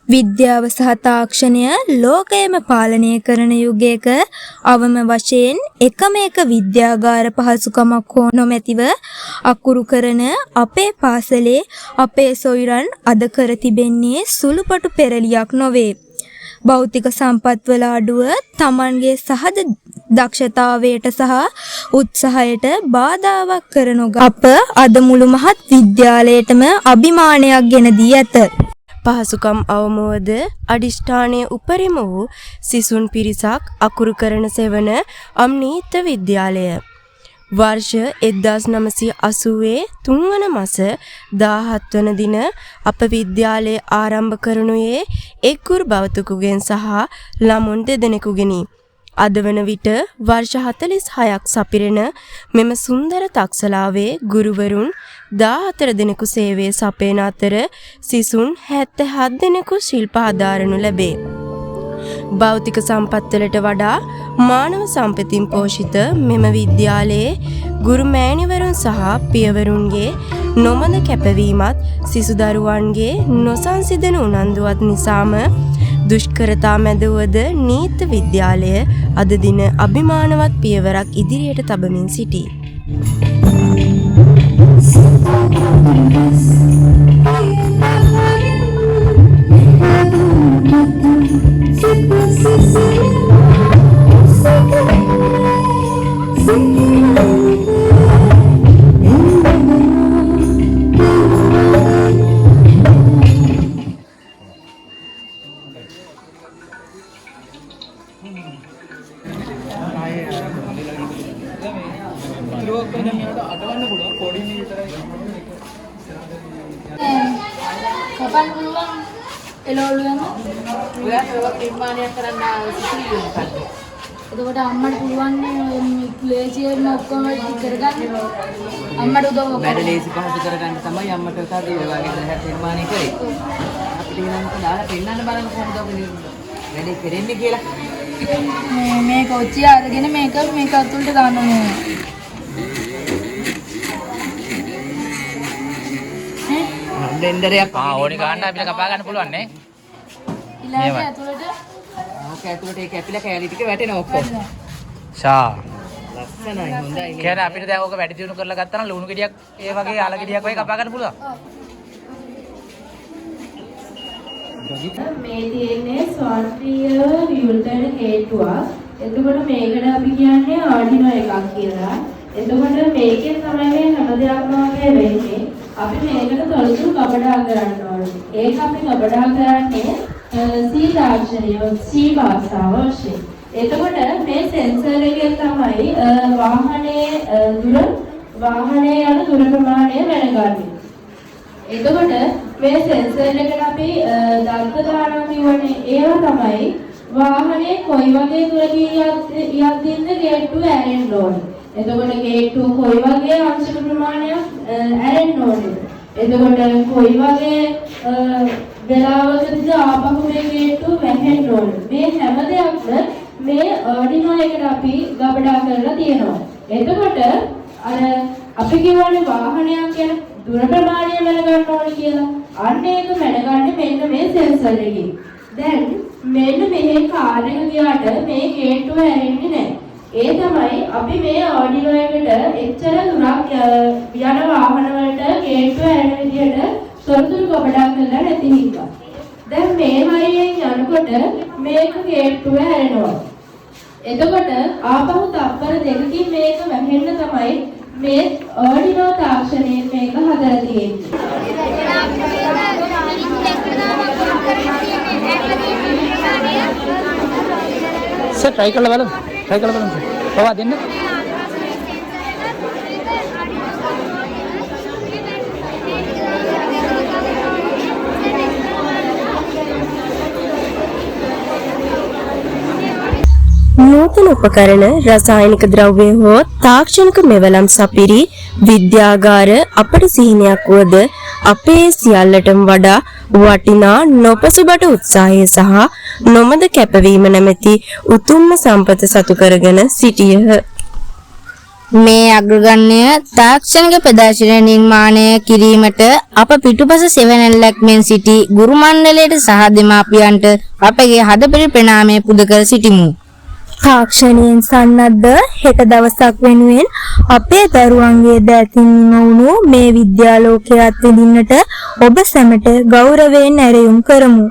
විද්‍යාව සහ තාක්ෂණය ලෝකයම පාලනය කරන යුගයක අවම වශයෙන් එකම එක විද්‍යාගාර පහසුකමක් හෝ නොමැතිව අකුරු කරන අපේ පාසලේ අපේ සොයුරන් අද කර තිබෙන්නේ සුළුපටු පෙරලියක් නොවේ. භෞතික සම්පත්වල අඩුව Tamanගේ සහජ දක්ෂතාවයට සහ උත්සාහයට බාධාවක් කර නොග අප අද මුළු මහත් විද්‍යාලයටම අභිමානයක් ගෙන දී ඇත. පහසුකම් අවමෝද අදිෂ්ඨානයේ උපරිම වූ සිසුන් පිරිසක් අකුරු කරන සෙවන අම්නීත විද්‍යාලය වර්ෂ 1980 3වන මාස 17 වන දින අප විද්‍යාලය ආරම්භ කරනුයේ එක් ගුරු භවතුකුගෙන් සහ ළමුන් දෙදෙනෙකුගෙනි. අද වන විට වර්ෂ 46ක් සපිරෙන මෙම සුන්දර තක්සලාවේ ගුරුවරුන් 14 දෙනෙකු සේවයේ සපයන අතර සිසුන් 77 දෙනෙකු ශිල්ප ආධාරණු ලැබේ. භෞතික සම්පත්වලට වඩා මානව සම්පතින් පෝෂිත මෙම විද්‍යාලයේ ගුරු මෑණිවරුන් සහ පියවරුන්ගේ නොමද කැපවීමත් සිසු දරුවන්ගේ නොසන්සිඳන උනන්දුවත් නිසාම දුෂ්කරතා මැදවද නීත විද්‍යාලය අද දින අභිමානවත් පියවරක් ඉදිරියට තබමින් සිටී. එතකොට අම්මට පුළුවන් නේ ක්ලේසියෙන් ඔක්කොම කරගන්න. අම්මට උදව් වැඩ ලේසි පහසු කරගන්න තමයි අම්මට උසාවි ඒ වගේ දෙයක් නිර්මාණය කරේ. අපිට ඊළඟට දාලා පෙන්නන්න බලන්න කොහොමද ඔබ වැඩේ කරන්නේ කියලා. මේක ඔච්චි අරගෙන මේක අතුලට දාන්න ඕනේ. බ්ලෙන්ඩරයක් ඕනි ගන්න අපිට කපා ගන්න පුළුවන් නේ. ඊළඟට අතුලට ඇතුළට ඒ කැපිලා කෑලි ටික වැටෙනවා ඔක්කොම. ෂා. ලස්සනයි හොඳයි. කියන්නේ අපිට දැන් ඕක වැඩි දියුණු කරලා ගත්තා නම් ලුණු ගෙඩියක් ඒ වගේ ආල ගෙඩියක් වගේ කපා ගන්න පුළුවන්. මේ තියෙන්නේ ස්වර්ණීය රියල්ටර් හේතුවක්. එතකොට මේකට අපි කියන්නේ ආඩිනෝ එකක් කියලා. එතකොට මේකෙන් තමයි මේ හැම දෙයක්ම වගේ වෙන්නේ. අපි මේකට තොරතුරු කපඩා කරන්න ඕනේ. ඒක අපි කපඩා කරන්නේ C තාක්ෂණය C භාෂාව වශයෙන්. එතකොට මේ සෙන්සර් එකෙන් තමයි වාහනේ යන දුර ප්‍රමාණය දැනගන්නේ. එතකොට මේ සෙන්සර් එකට අපි දත්ත දානවා කියවනේ ඒවා තමයි වාහනේ කොයි වගේ දුරකින් යද්දින්ද ගේට්ටුව ඇරෙන්න ඕනේ. එතකොට ගේට්ටුව කොයි වගේ අංශක ප්‍රමාණයක් ඇරෙන්න ඕනේ. එතකොට කොයි වගේ වෙලාවකද ආපහු මේ ගේට්ටුව වැහෙන්න ඕනේ. මේ හැම දෙයක්ම මේ ආඩිනෝ එකට අපි ගබඩා කරලා තියෙනවා. එතකොට අර අපි කියවනේ වාහනයක් යන දුර ප්‍රමාණය මැනගන්න ඕනේ කියලා. අන්න ඒක මැනගන්නේ මෙන්න මේ සෙන්සර් එකකින්. දැන් මෙන්න මෙහි කාර් එක ගියාට මේ ගේට්ටුව ඇරෙන්නේ නැහැ. ඒ තමයි අපි මේ ආඩිනෝ එකට එච්චර දුරක් යන වාහන වලට ගේට්ටුව ඇරෙන විදිහට තොරතුරු ගබඩා කරලා නැති හින්දා. දැන් මේ හරියෙන් යනකොට මේක ගේට්ටුව ඇරෙනවා. එතකොට ආපහු තප්පර දෙකකින් මේක වැහෙන්න තමයි මේ ආඩිනෝ තාක්ෂණයෙන් මේක හදලා තියෙන්නේ. සර් try කරලා බලමු. පවා දෙන්න. නූතන උපකරණ රසායනික ද්‍රව්‍ය හෝ තාක්ෂණික මෙවලම් සපිරි විද්‍යාගාර අපට සිහිනයක් වුවද අපේ සියල්ලටම වඩා වටිනා නොපසුබට උත්සාහය සහ නොමද කැපවීම නැමැති උතුම්ම සම්පත සතු කරගෙන සිටියහ. මේ අග්‍රගණ්‍ය තාක්ෂණික ප්‍රදර්ශන නිර්මාණය කිරීමට අප පිටුපස සෙවණැල්ලක් මෙන් සිටි ගුරු මණ්ඩලයට සහ දෙමාපියන්ට අපගේ හදපිරි ප්‍රණාමය පුද කර සිටිමු. තාක්ෂණයෙන් සන්නද්ධ හෙට දවසක් වෙනුවෙන් අපේ දරුවන්ගේ දෑතින් නිමවුණු මේ විද්‍යාලෝකයේ අත්විඳින්නට ඔබ සැමට ගෞරවයෙන් ඇරයුම් කරමු.